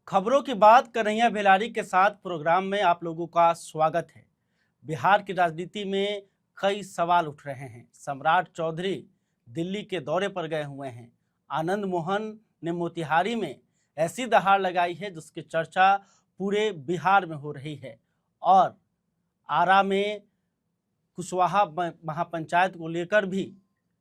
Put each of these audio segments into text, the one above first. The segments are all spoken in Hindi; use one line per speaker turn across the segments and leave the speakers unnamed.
खबरों की बात कन्हैया भेलारी के साथ प्रोग्राम में आप लोगों का स्वागत है। बिहार की राजनीति में कई सवाल उठ रहे हैं। सम्राट चौधरी दिल्ली के दौरे पर गए हुए हैं। आनंद मोहन ने मोतिहारी में ऐसी दहाड़ लगाई है जिसकी चर्चा पूरे बिहार में हो रही है। और आरा में कुशवाहा महापंचायत को लेकर भी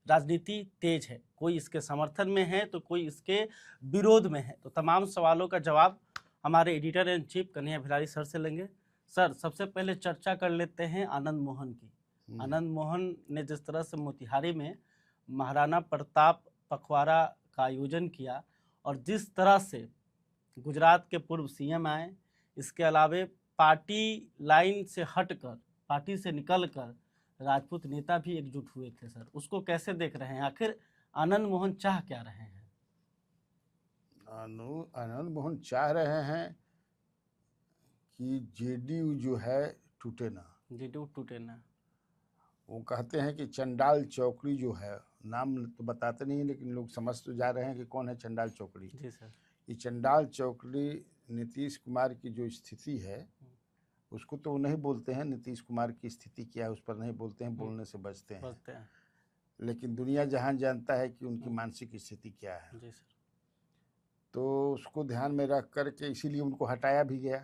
राजनीति तेज है। कोई इसके समर्थन में है तो कोई इसके विरोध में है। तो तमाम सवालों का जवाब हमारे editor in chief Kanhaiya Bhelari sir से लेंगे। सर, सबसे पहले चर्चा कर लेते हैं आनंद मोहन की। आनंद मोहन ने जिस तरह से मोतिहारी में महाराणा प्रताप पखवाड़ा का आयोजन किया और जिस तरह से गुजरात के पूर्व सीएम आए, इसके अलावे पार्टी लाइन से हटकर, पार्टी से निकलकर राजपूत नेता भी एकजुट हुए थे। सर, उसको कैसे देख रहे हैं? आखिर आनंद मोहन चाह क्या रहे हैं?
आनंद मोहन चाह रहे हैं कि जेडीयू जो है टूटे ना।
जेडीयू टूटे ना।
वो कहते हैं कि चंडाल चौकड़ी जो है, नाम तो बताते नहीं लेकिन लोग समझ तो जा रहे हैं कि कौन है चंडाल चौकड़ी।
जी सर।
ये चंडाल चौकड़ी नीतीश कुमार की जो स्थिति है उसको तो नहीं बोलते हैं। नीतीश कुमार की स्थिति क्या है उस पर नहीं बोलते हैं, बोलने से बचते हैं। लेकिन दुनिया जहान जानता है कि उनकी मानसिक स्थिति क्या है।
जी सर।
तो उसको ध्यान में रख करके इसीलिए उनको हटाया भी गया।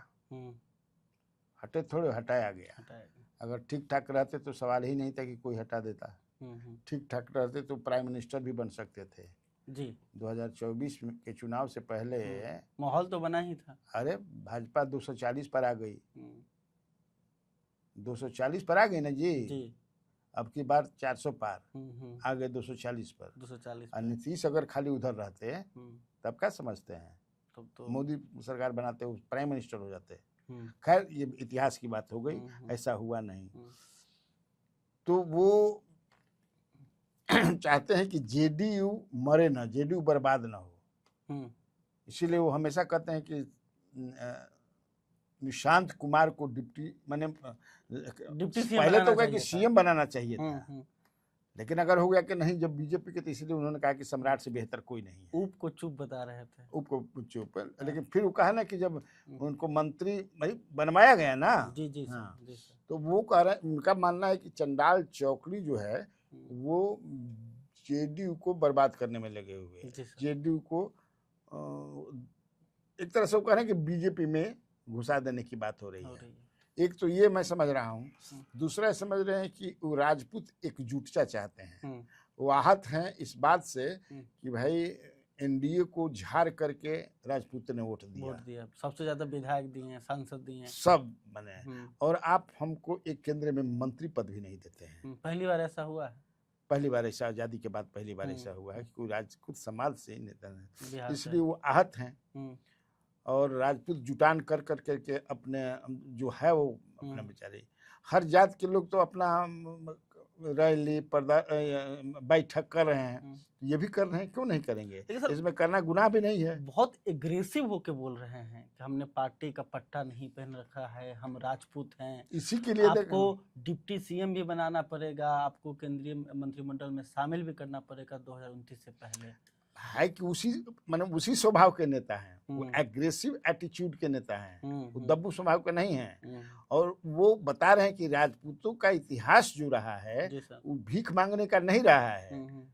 हटे थोड़े, हटाया गया। अगर ठीक ठाक रहते तो सवाल ही नहीं था कि कोई हटा देता। ठीक ठाक रहते तो प्राइम मिनिस्टर भी बन सकते थे
जी।
2024 के चुनाव से पहले
माहौल तो बना ही था।
अरे भाजपा 240 पर आ गई। 240 पर आ गई ना जी। अब की बार 400 पार आ गए, 240 पर। 240 और नीतीश अगर खाली उधर रहते तब क्या समझते हैं? तो मोदी सरकार बनाते हो, प्राइम मिनिस्टर हो जाते। खैर ये इतिहास की बात हो गई, ऐसा हुआ नहीं। तो वो चाहते हैं कि जेडीयू मरे ना, जेडीयू बर्बाद ना हो। इसीलिए वो हमेशा कहते हैं कि निशांत कुमार को डिप्टी पहले तो कहा कि सीएम बनाना चाहिए था, लेकिन अगर हो गया कि नहीं जब बीजेपी के, तो इसलिए उन्होंने कहा कि सम्राट से बेहतर कोई नहीं है।
ऊप को चुप बता रहे थे।
ऊप को चुप। लेकिन फिर वो कहा ना कि जब उनको मंत्री बनवाया गया ना,
जी जी हाँ, जी
तो वो कह रहे, उनका मानना है कि चंडाल चौकड़ी जो है वो जेडीयू को बर्बाद करने में लगे हुए हैं। जेडीयू को एक तरह से वो कह रहे हैं कि बीजेपी में घुसा देने की बात हो रही है। एक तो ये मैं समझ रहा हूँ, दूसरा समझ रहे हैं कि वो राजपूत एकजुटता चाहते हैं। वो आहत हैं इस बात से कि भाई एनडीए को झाड़ करके राजपूत ने वोट दिया।
सबसे ज्यादा विधायक दिए हैं, सांसद दिए हैं, सब
बने। और आप हमको एक केंद्र में मंत्री पद भी नहीं देते हैं।
पहली बार ऐसा हुआ है।
पहली बार ऐसा, आजादी के बाद पहली बार ऐसा हुआ है कि कोई राजपूत समाज से नेता नहीं। इसलिए वो आहत हैं और राजपूत जुटान कर करके अपने जो है वो अपना बेचारे, हर जात के लोग तो अपना रैली बैठक कर रहे हैं। ये भी कर रहे हैं, क्यों नहीं करेंगे? इसमें करना गुनाह भी नहीं है।
बहुत एग्रेसिव होके बोल रहे हैं कि हमने पार्टी का पट्टा नहीं पहन रखा है, हम राजपूत हैं।
इसी के लिए
आपको डिप्टी सीएम भी बनाना पड़ेगा, आपको केंद्रीय मंत्रिमंडल में शामिल भी करना पड़ेगा 2029 से पहले।
है कि उसी स्वभाव के नेता हैं। वो एग्रेसिव एटीट्यूड के नेता हैं, वो दब्बू स्वभाव के नहीं हैं। और वो बता रहे हैं कि राजपूतों का इतिहास जो रहा है वो भीख मांगने का नहीं रहा है।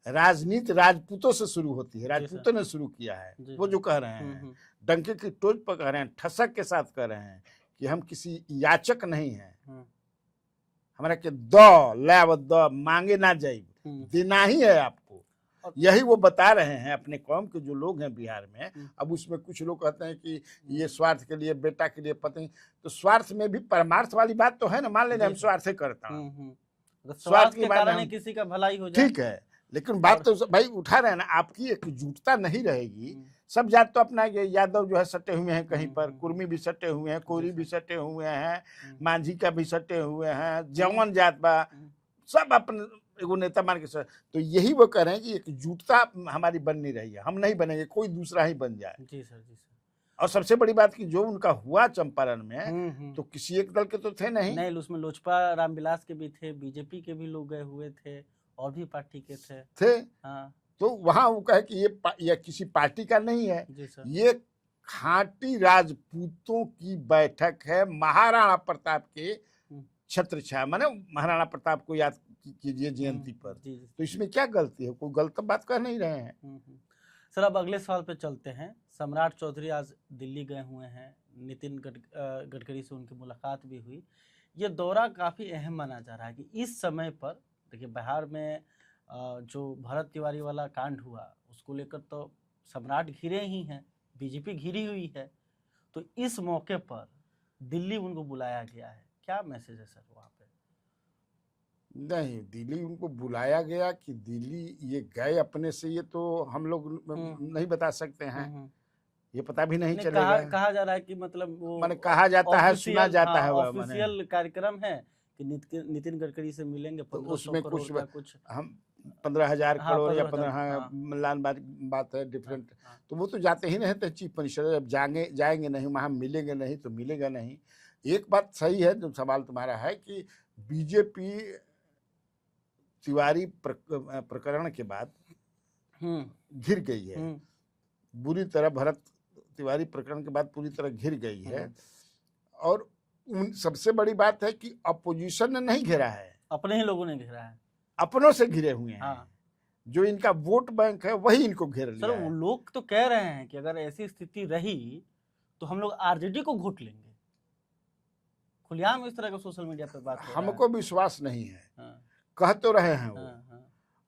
राजनीति राजपूतों से शुरू होती है, राजपूतों ने शुरू किया है। वो जो कह रहे हैं डंके की टोच पर कह रहे हैं, ठसक के साथ कह रहे हैं कि हम किसी याचक नहीं हैं, हमारा के द मांगे ना जाए, देना ही है आपको। यही वो बता रहे हैं अपने कौम के जो लोग हैं बिहार में। अब उसमें कुछ लोग कहते हैं कि ये स्वार्थ के लिए, बेटा के लिए, पत्नी, तो स्वार्थ में भी परमार्थ वाली बात तो है ना। मान लेंगे हम स्वार्थ से करता हूँ,
स्वार्थ के कारण किसी का भलाई हो जाए,
ठीक है, लेकिन बात तो भाई उठा रहे हैं ना, आपकी एकजुटता नहीं रहेगी। सब जात तो अपना, यादव जो है सटे हुए हैं कहीं पर, कुर्मी भी सटे हुए हैं, कोरी भी सटे हुए हैं, मांझी का भी सटे हुए हैं, जवन जात बा, सब अपने एगो नेता मान के। तो यही वो कह रहे हैं कि एकजुटता हमारी बन नहीं रही है, हम नहीं बनेंगे, कोई दूसरा ही बन जाए।
जी सर, जी सर।
और सबसे बड़ी बात कि जो उनका हुआ चंपारण में तो किसी एक दल के तो थे नहीं,
उसमें लोजपा रामविलास के भी थे, बीजेपी के भी लोग गए हुए थे और भी पार्टी के थे।
हाँ। तो वहां वो कहे कि ये किसी पार्टी का नहीं है, ये खांटी राजपूतों की बैठक है महाराणा प्रताप के छत्र छाया, माने महाराणा प्रताप को याद कीजिए जयंती पर। तो इसमें क्या गलती है? कोई गलत बात कर नहीं रहे हैं।
सर अब अगले सवाल पे चलते हैं। सम्राट चौधरी आज दिल्ली गए हुए हैं, नितिन गडकरी से उनकी मुलाकात भी हुई। ये दौरा काफ़ी अहम माना जा रहा है कि इस समय पर देखिए बिहार में जो भरत तिवारी वाला कांड हुआ उसको लेकर तो सम्राट घिरे ही हैं, बीजेपी घिरी हुई है, तो इस मौके पर दिल्ली उनको बुलाया गया है, क्या मैसेज है सर वहाँ पे?
नहीं, दिल्ली उनको बुलाया गया कि दिल्ली ये गए अपने से, ये तो हम लोग नहीं बता सकते हैं, ये पता भी नहीं चलेगा।
कहा जा रहा है कि मतलब वो
माने कहा जाता है, सुना जाता है,
ऑफिशियल कार्यक्रम है कि नितिन गडकरी से मिलेंगे,
तो उसमें कुछ हम 15,000 करोड़ या 15 लाख बात है डिफरेंट। तो वो तो जाते ही नहीं थे चीफ मिनिस्टर, जब जाएंगे नहीं वहाँ मिलेंगे नहीं तो मिलेगा नहीं। एक बात सही है जो सवाल तुम्हारा है कि बीजेपी तिवारी प्रकरण के बाद घिर गई है बुरी तरह, भरत तिवारी प्रकरण के बाद पूरी तरह घिर गई है। और उन सबसे बड़ी बात है कि अपोजिशन ने नहीं घेरा है,
अपने ही लोगों ने घेरा है,
अपनों से घिरे हुए हैं। जो इनका वोट बैंक है वही इनको घेर लिया है।
सर लोग तो कह रहे हैं कि अगर ऐसी स्थिति रही तो हम लोग आरजेडी को घोट लेंगे, खुलेआम इस तरह का सोशल मीडिया पर बात हो रहा है।
हमको विश्वास नहीं है, कह तो रहे हैं वो।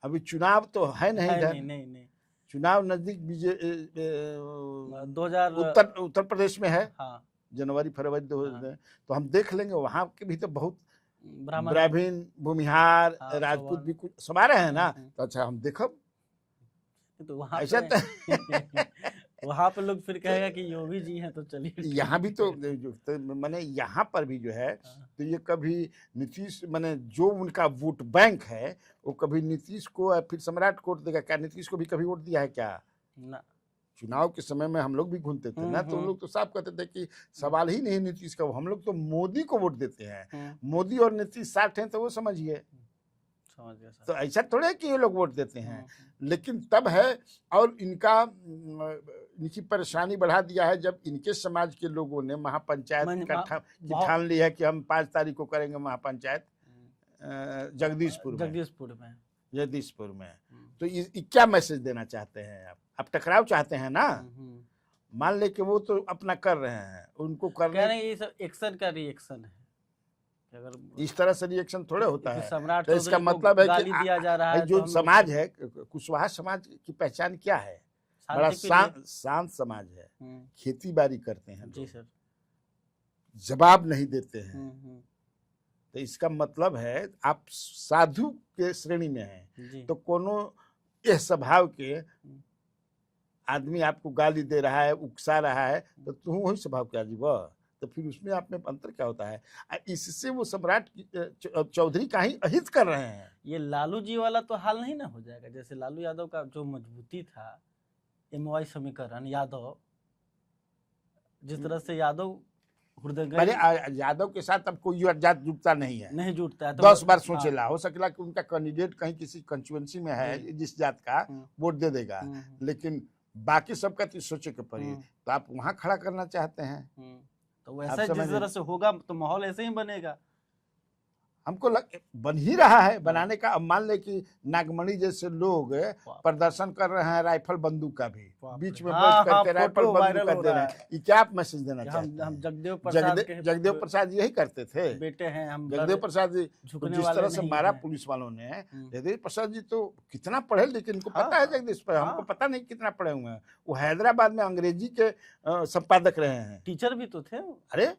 अभी चुनाव तो है नहीं इधर,
नहीं
चुनाव नजदीक
2000
उत्तर प्रदेश में है, जनवरी फरवरी 2000। तो हम देख लेंगे, वहाँ के भी तो बहुत ब्राह्मण भूमिहार राजपूत भी कुछ समा रहे हैं ना। तो अच्छा हम देखब
तो वहाँ
ऐसा
वहाँ पे लोग फिर कहेगा कि योगी जी हैं तो चलिए।
यहाँ भी तो माने यहाँ पर भी जो है तो ये कभी नीतीश माने जो उनका वोट बैंक है वो कभी नीतीश को फिर सम्राट को वोट देगा क्या? नीतीश को भी कभी वोट दिया है क्या?
ना।
चुनाव के समय में हम लोग भी घूमते थे ना, तो उन लोग तो साफ कहते थे कि सवाल ही नहीं नीतीश का, हम लोग तो मोदी को वोट देते हैं। मोदी और नीतीश साथ हैं तो वो समझिए। तो ऐसा थोड़ा है कि ये लोग वोट देते हैं, लेकिन तब है। और इनकी परेशानी बढ़ा दिया है जब इनके समाज के लोगों ने महापंचायत की ठान ली है कि हम 5 तारीख को करेंगे महापंचायत जगदीशपुर में। तो क्या मैसेज देना चाहते हैं आप टकराव चाहते हैं ना? मान ले कि वो तो अपना कर रहे हैं, उनको करने
ये सब एक्शन का रिएक्शन है। अगर
इस तरह से रिएक्शन थोड़े होता है
तो
इसका मतलब है कि
दिया जा रहा है
जो समाज है, कुशवाहा समाज की पहचान क्या है? बड़ा शांत समाज है, खेती बाड़ी करते हैं
जी सर, जवाब
नहीं देते हैं। तो इसका मतलब है आप साधु के श्रेणी में हैं। तो कोनो यह स्वभाव के आदमी आपको गाली दे रहा है, उकसा रहा है, तो तुम वही स्वभाव के आदमी वह, तो फिर उसमें आप में अंतर क्या होता है? इससे वो सम्राट चौधरी का ही अहित कर रहे हैं।
ये लालू जी वाला तो हाल नहीं ना हो जाएगा? जैसे लालू यादव का जो मजबूती था, MY समीकरण यादव, जिस तरह से यादव
पहले यादव के साथ अब कोई जात जुटता नहीं
जुटता है।
10 बार सोचेला, हो सकेला कि उनका कैंडिडेट कहीं किसी कंस्टिट्यूएंसी में है जिस जात का वोट दे देगा, लेकिन बाकी सबका तो सोचे के पड़ी। तो आप वहां खड़ा करना चाहते हैं, तो वैसे जिस तरह से होगा तो माहौल ऐसे ही बनेगा। हमको बन ही रहा है बनाने का। अब मान ले कि नागमणि जैसे लोग प्रदर्शन कर रहे हैं राइफल बंदूक का भी, बीच में बैठ करके राइफल बंदूक कर दे रहे हैं। ये क्या आप मैसेज देना चाहते हैं?
हम
जगदेव प्रसाद यही करते थे,
बेटे हैं हम।
जगदेव प्रसाद जी जिस तरह से मारा पुलिस वालों ने, जगदेव प्रसाद जी तो कितना पढ़े, लेकिन इनको पता है जगदीश पर, हमको पता नहीं कितना पढ़े हुए हैं। वो हैदराबाद में अंग्रेजी के संपादक रहे हैं,
टीचर भी तो थे।
अरे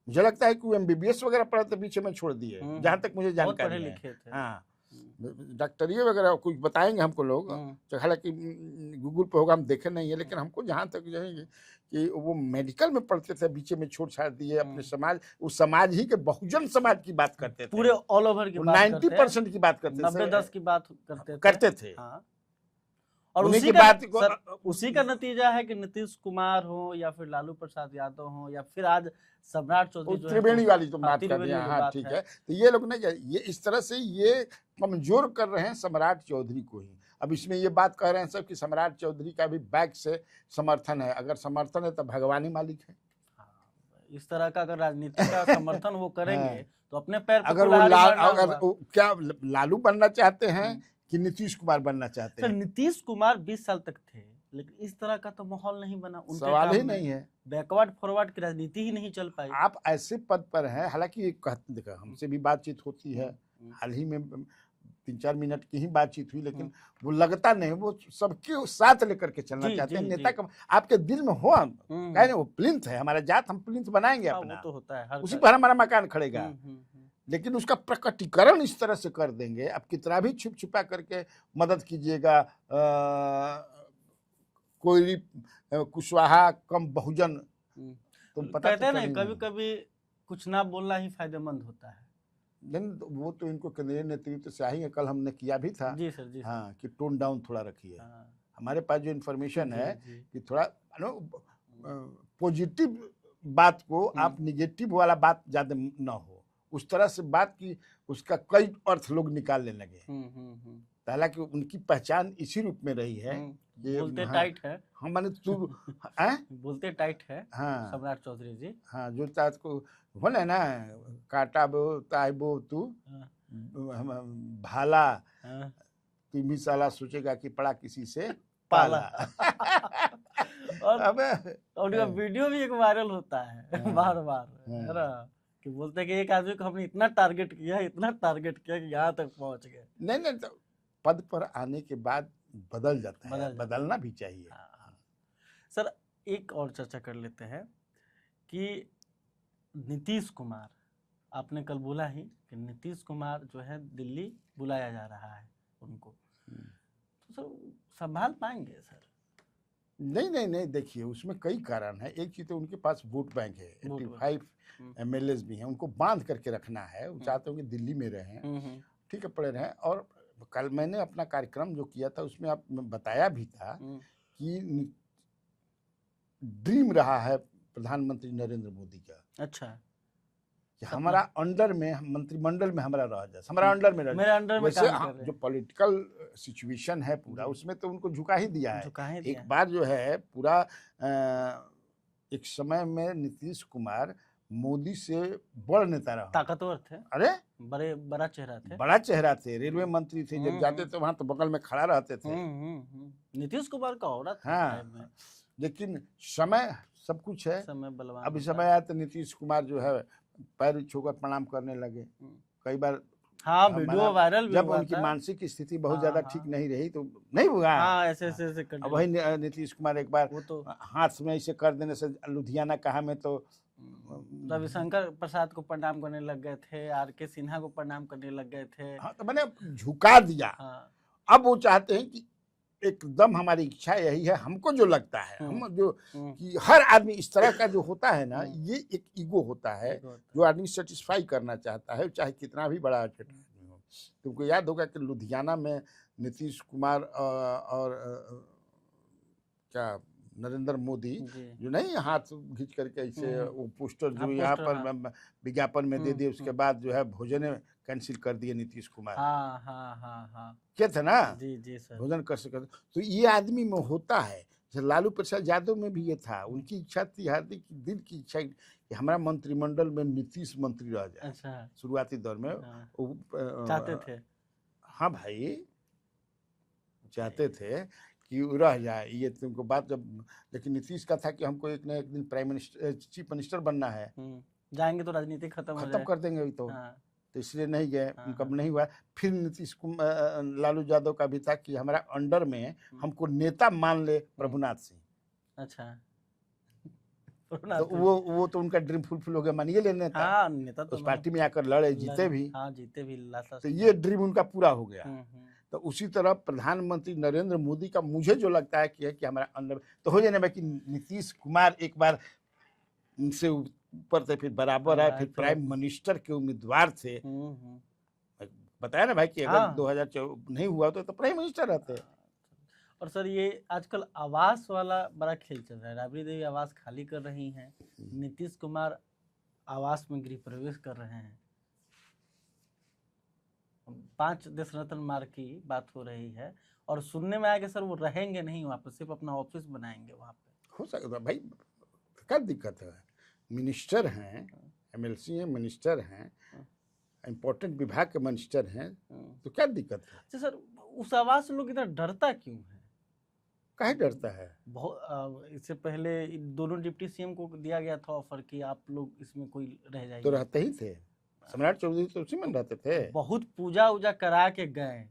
मुझे लगता है कि वो MBBS वगैरह पढ़े थे, पीछे में छोड़ दिए जहां तक मुझे जानकारी है। हाँ, डॉक्टरी वगैरह कुछ बताएंगे हमको लोग, हालांकि गूगल पे होगा, हम देखे नहीं है, लेकिन हमको जहाँ तक जाएंगे कि वो मेडिकल में पढ़ते थे, बीच में छोड़ छाड़ दिए अपने समाज, उस समाज ही के बहुजन समाज की बात करते थे,
पूरे ऑल ओवर की
90% की बात करते थे,
90-10 की बात करते थे। और
उन्हीं
उसी
की
का
बात को
सर, उसी का नतीजा है कि नीतीश कुमार हो या फिर लालू प्रसाद यादव हो या फिर आज सम्राट चौधरी जो है
त्रिवेणी वाली तो बात कर
त्रिवेणी
दिया।
वाली
हाँ
बात
ठीक
है।
है, तो ये लोग नहीं, ये इस तरह से ये कमजोर कर रहे हैं सम्राट चौधरी को ही। अब इसमें ये बात कह रहे हैं सब कि सम्राट चौधरी का भी बैक से समर्थन है। अगर समर्थन है तो भगवान ही मालिक है।
इस तरह का अगर राजनीति का समर्थन वो करेंगे तो अपने पैर पे
अगर वो
कुल्हाड़ी मारना
अगर
होगा।
वो क्या लालू बनना चाहते हैं कि नीतीश कुमार बनना चाहते
सर
हैं?
नीतीश कुमार 20 साल तक थे, लेकिन इस तरह का तो माहौल नहीं बना उनके
सवाल ही
काम में।
नहीं है।
बैकवर्ड फॉरवर्ड की राजनीति ही नहीं चल पाई।
आप ऐसे पद पर हैं, हालांकि ये देखो हमसे भी बातचीत होती है, हाल ही में 3-4 मिनट की ही बातचीत हुई, लेकिन वो लगता नहीं, वो सबके साथ लेकर के चलना चाहते हैं। नेता का आपके दिल में हो, कहें वो प्लिंथ है हमारा जात, हम प्लिंथ बनाएंगे अपना,
वो तो होता है,
उसी पर हमारा मकान खड़ेगा। लेकिन उसका प्रकटीकरण इस तरह से कर देंगे, आप कितना भी छुप छुपा करके मदद कीजिएगा, कोई कुशवाहा कम बहुजन, तो पता
कहते हैं
तो
ना कभी कभी कुछ ना बोलना ही फायदेमंद होता है।
नहीं, वो तो इनको केंद्रीय नेतृत्व से ही है, कल हमने किया भी था।
जी सर, जी सर।
हाँ, कि टोन डाउन थोड़ा रखिए।
हाँ।
हमारे पास जो इन्फॉर्मेशन है
जी।
कि थोड़ा पॉजिटिव बात को आप निगेटिव वाला बात ज्यादा ना हो, उस तरह से बात की उसका कई अर्थ लोग निकालने लगे। हालांकि उनकी पहचान इसी रूप में रही है।
बोलते टाइट है।
हाँ, माने तू
बोलते टाइट है।
हाँ,
सम्राट चौधरी जी।
हाँ, जो चाहत को बोले ना, काटा बो ताइबो तू भाला, तू भी साला सोचेगा कि पड़ा किसी से पाला।
और वीडियो भी एक वायरल होता है बार बार, है ना, कि बोलते हैं कि एक आदमी को हमने इतना टारगेट किया कि यहाँ तक पहुंच गए।
नहीं, तो पद पर आने के बाद बदल जाता है, बदलना भी चाहिए।
सर एक और चर्चा कर लेते हैं कि नीतीश कुमार, आपने कल बोला ही कि नीतीश कुमार जो है दिल्ली बुलाया जा रहा है उनको, तो सर संभाल पाएंगे सर?
नहीं, देखिए उसमें कई कारण है। एक चीज तो उनके पास वोट बैंक है, 85 MLAs भी हैं, उनको बांध करके रखना है। वो चाहते हो कि दिल्ली में रहें, ठीक है, पड़े रहें। और कल मैंने अपना कार्यक्रम जो किया था उसमें आप बताया भी था कि ड्रीम रहा है प्रधानमंत्री नरेंद्र मोदी का।
अच्छा,
कि हमारा अंडर में, मंत्रिमंडल में हमारा रह जाए, हमारा अंडर में
मेरे अंडर में
वैसे
काम कर रहे हैं।
जो पॉलिटिकल सिचुएशन है पूरा, उसमें तो उनको झुका ही दिया है। एक बार जो है पूरा एक समय में नीतीश कुमार मोदी से बड़ नेता रहा,
ताकतवर थे,
अरे
बड़ा चेहरा थे,
रेलवे मंत्री थे, जब जाते थे वहां तो बगल में खड़ा रहते थे।
नीतीश कुमार का औरत।
हाँ, लेकिन समय सब कुछ है।
समय बलवान।
अभी समय आया तो नीतीश कुमार जो है पैर छूकर प्रणाम करने लगे कई बार।
हाँ, वीडियो वायरल भी
जब
हुआ
उनकी
था।
मानसिक स्थिति बहुत ज्यादा ठीक नहीं रही तो नहीं हुआ।
हाँ, ऐसे
अब वही नीतीश कुमार एक बार
तो
हाथ में ऐसे कर देने से लुधियाना कहा में तो
रविशंकर प्रसाद को प्रणाम करने लग गए थे, RK सिन्हा को प्रणाम करने लग गए थे।
हाँ, तो मैंने झुका दिया। अब वो चाहते हैं कि एकदम हमारी इच्छा यही है, हमको जो लगता है, हम जो कि हर आदमी इस तरह का जो होता है ना, ये एक ईगो होता है जो आदमी सेटिस्फाई करना चाहता है, चाहे कितना भी बड़ा आदमी हो। तुमको याद होगा कि लुधियाना में नीतीश कुमार और क्या नरेंद्र मोदी जो नहीं हाथ खींच करके ऐसे वो पोस्टर जो यहाँ पर विज्ञापन में दे दिए, उसके बाद जो है भोजन कैंसिल कर दिए नीतीश कुमार। क्या था ना,
जी सर,
भोजन कर सकते। तो ये आदमी में होता है। लालू प्रसाद यादव में भी ये था, उनकी इच्छा थी, हार्दिक दिल की इच्छा कि हमारा मंत्रिमंडल में नीतीश मंत्री रह जाए।
अच्छा,
शुरुआती दौर में
चाहते थे।
हाँ भाई, चाहते थे कि रह जाए ये तुमको बात। जब लेकिन नीतीश का था कि हमको एक न एक दिन प्राइम मिनिस्टर, चीफ मिनिस्टर बनना है,
जाएंगे तो राजनीति खत्म
कर देंगे अभी तो इसलिए नहीं गए। उनका नहीं हुआ। फिर नीतीश कुमार, लालू यादव का भी था कि हमारा अंडर में हमको नेता मान ले प्रभुनाथ सिंह।
अच्छा,
तो वो तो उनका ड्रीम फुलफिल हो गया, मानिए ले नेता।
हाँ, नेता तो
उस पार्टी में आकर लड़े, जीते भी।
हाँ, जीते भी।
तो ये ड्रीम उनका पूरा हो गया। तो उसी तरह प्रधानमंत्री नरेंद्र मोदी का मुझे जो लगता है कि हमारा अंदर तो हो जाने कि नीतीश कुमार एक बार उनसे ऊपर थे, फिर बराबर है, फिर प्राइम मिनिस्टर के उम्मीदवार थे। बताया ना भाई कि अगर 2014 नहीं हुआ तो प्राइम मिनिस्टर रहते।
और सर ये आजकल आवास वाला बड़ा खेल चल रहा है, राबड़ी देवी आवास खाली कर रही हैं, नीतीश कुमार आवास में गृह प्रवेश कर रहे हैं, 5 देश रत्न मार्ग की बात हो रही है और सुनने में आया कि सर वो रहेंगे नहीं वहाँ पर, सिर्फ अपना ऑफिस बनाएंगे वहाँ पे।
हो सकता है भाई, क्या दिक्कत है? मिनिस्टर हैं, एमएलसी हैं, मिनिस्टर हैं, इम्पोर्टेंट विभाग के मिनिस्टर हैं, तो क्या दिक्कत है?
अच्छा सर, उस आवास से लोग इतना डरता क्यों है?
काहे डरता है?
बहुत इससे पहले दोनों डिप्टी सीएम को दिया गया था ऑफर कि आप लोग इसमें कोई रह जाइए,
तो रहते ही थे। सम्राट चौधरी तो उसी में रहते थे।
बहुत पूजा उजा करा के गए,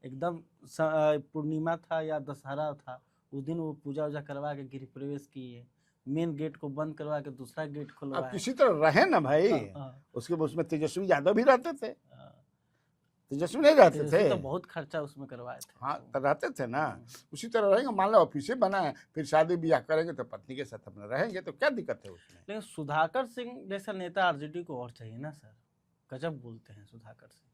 एकदम पूर्णिमा था या दशहरा था, उस दिन वो पूजा उजा करवा के गृह प्रवेश किए, मेन गेट को बंद करवा के दूसरा गेट खुलवाया।
अब किसी तरह रहे ना भाई। उसके उसमें तेजस्वी यादव भी रहते थे, तेजस्वी नहीं रहते थे
तो बहुत खर्चा उसमें करवाए थे।
हाँ, तो रहते थे ना, उसी तरह रहेंगे। मान लो ऑफिस बना है, फिर शादी ब्याह करेंगे तो पत्नी के साथ अपना रहेंगे, तो क्या दिक्कत है उसमें?
लेकिन सुधाकर सिंह जैसा नेता आरजेडी को और चाहिए ना सर, गजब बोलते हैं सुधाकर सिंह,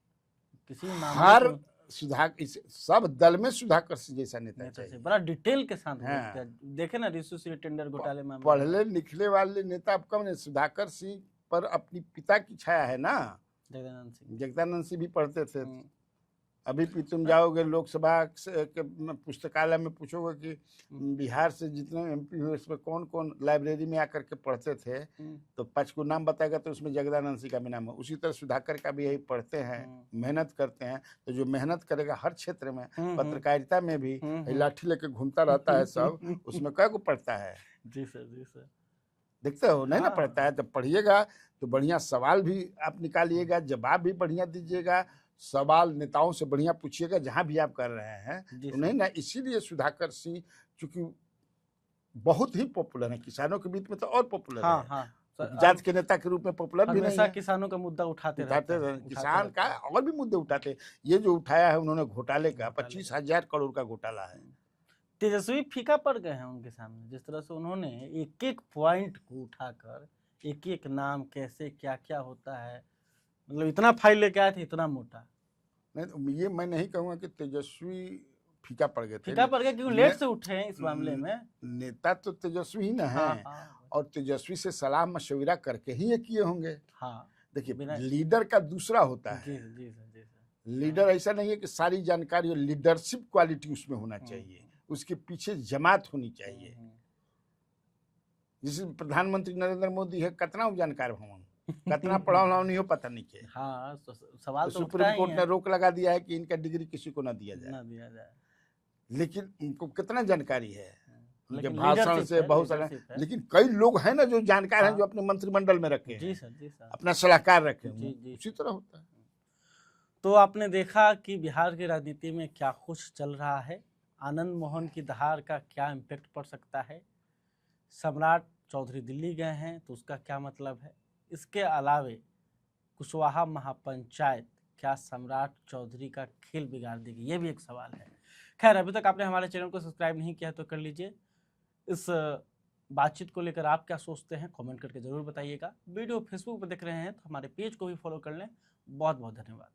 किसी
हर सब दल में सुधाकर सिंह जैसा नेता चाहिए,
बड़ा डिटेल के साथ बोलते हैं। देखे ना रिसोर्स टेंडर घोटाले में
पढ़ले लिखले वाले नेता अब कम नहीं। सुधाकर सिंह पर अपनी पिता की छाया है ना, जगदानंद सिंह भी पढ़ते थे। अभी भी तुम जाओगे लोकसभा के पुस्तकालय में, पूछोगे कि बिहार से जितने एमपी हुए उसमें कौन कौन लाइब्रेरी में आकर के पढ़ते थे, तो 5 को नाम बताएगा तो उसमें जगदानंद सिंह का भी नाम है। उसी तरह सुधाकर का भी यही पढ़ते हैं, मेहनत करते हैं। तो जो मेहनत करेगा हर क्षेत्र में, पत्रकारिता में भी लाठी लेके घूमता रहता है सब, उसमें क्या को पढ़ता है?
जी सर, जी सर,
देखते हो नहीं ना पढ़ता है। तो पढ़िएगा तो बढ़िया सवाल भी आप निकालिएगा, जवाब भी बढ़िया दीजिएगा, सवाल नेताओं से बढ़िया पूछिएगा जहां भी आप कर रहे हैं, तो नहीं ना। इसीलिए सुधाकर सिंह चूंकि बहुत ही पॉपुलर है किसानों के बीच में, तो और पॉपुलर है। जात के नेता के रूप में पॉपुलर भी नहीं है।
किसानों का मुद्दा उठाते रहते,
किसान का और भी मुद्दे उठाते। ये जो उठाया है उन्होंने घोटाले का, 25,000 करोड़ का घोटाला है।
तेजस्वी फीका पड़ गए हैं उनके सामने, जिस तरह से उन्होंने एक एक पॉइंट को उठाकर, एक एक नाम कैसे क्या क्या होता है, मतलब इतना फाइल लेके आए थे, इतना मोटा।
नहीं, ये मैं नहीं कहूँगा कि तेजस्वी फीका पड़ गए थे,
फीका पड़ गए क्योंकि लेट से उठे हैं इस मामले में।
नेता तो तेजस्वी ही ना है। और तेजस्वी से सलाह मशविरा करके ही ये किए होंगे। देखिए, लीडर का दूसरा होता है। लीडर ऐसा नहीं है कि सारी जानकारी और लीडरशिप क्वालिटी उसमें होना चाहिए, उसके पीछे जमात होनी चाहिए। जैसे प्रधानमंत्री नरेंद्र मोदी है, कितना जानकार भवन, कितना पढ़ा नहीं हो पता नहीं के।
सवाल तो
सुप्रीम कोर्ट ने रोक लगा दिया है कि इनका डिग्री किसी को ना दिया जाए, लेकिन इनको कितना जानकारी है उनके भाषण से, बहुत सारे। लेकिन कई लोग हैं ना जो जानकार हैं, जो अपने मंत्रिमंडल में रखे हैं, अपना सलाहकार रखे हैं, उसी तरह होता है।
तो आपने देखा कि बिहार की राजनीति में क्या कुछ चल रहा है, आनंद मोहन की दहाड़ का क्या इम्पैक्ट पड़ सकता है, सम्राट चौधरी दिल्ली गए हैं तो उसका क्या मतलब है, इसके अलावे कुशवाहा महापंचायत क्या सम्राट चौधरी का खेल बिगाड़ देगी, ये भी एक सवाल है। खैर, अभी तक आपने हमारे चैनल को सब्सक्राइब नहीं किया तो कर लीजिए। इस बातचीत को लेकर आप क्या सोचते हैं कमेंट करके ज़रूर बताइएगा। वीडियो फेसबुक पर देख रहे हैं तो हमारे पेज को भी फॉलो कर लें। बहुत बहुत धन्यवाद।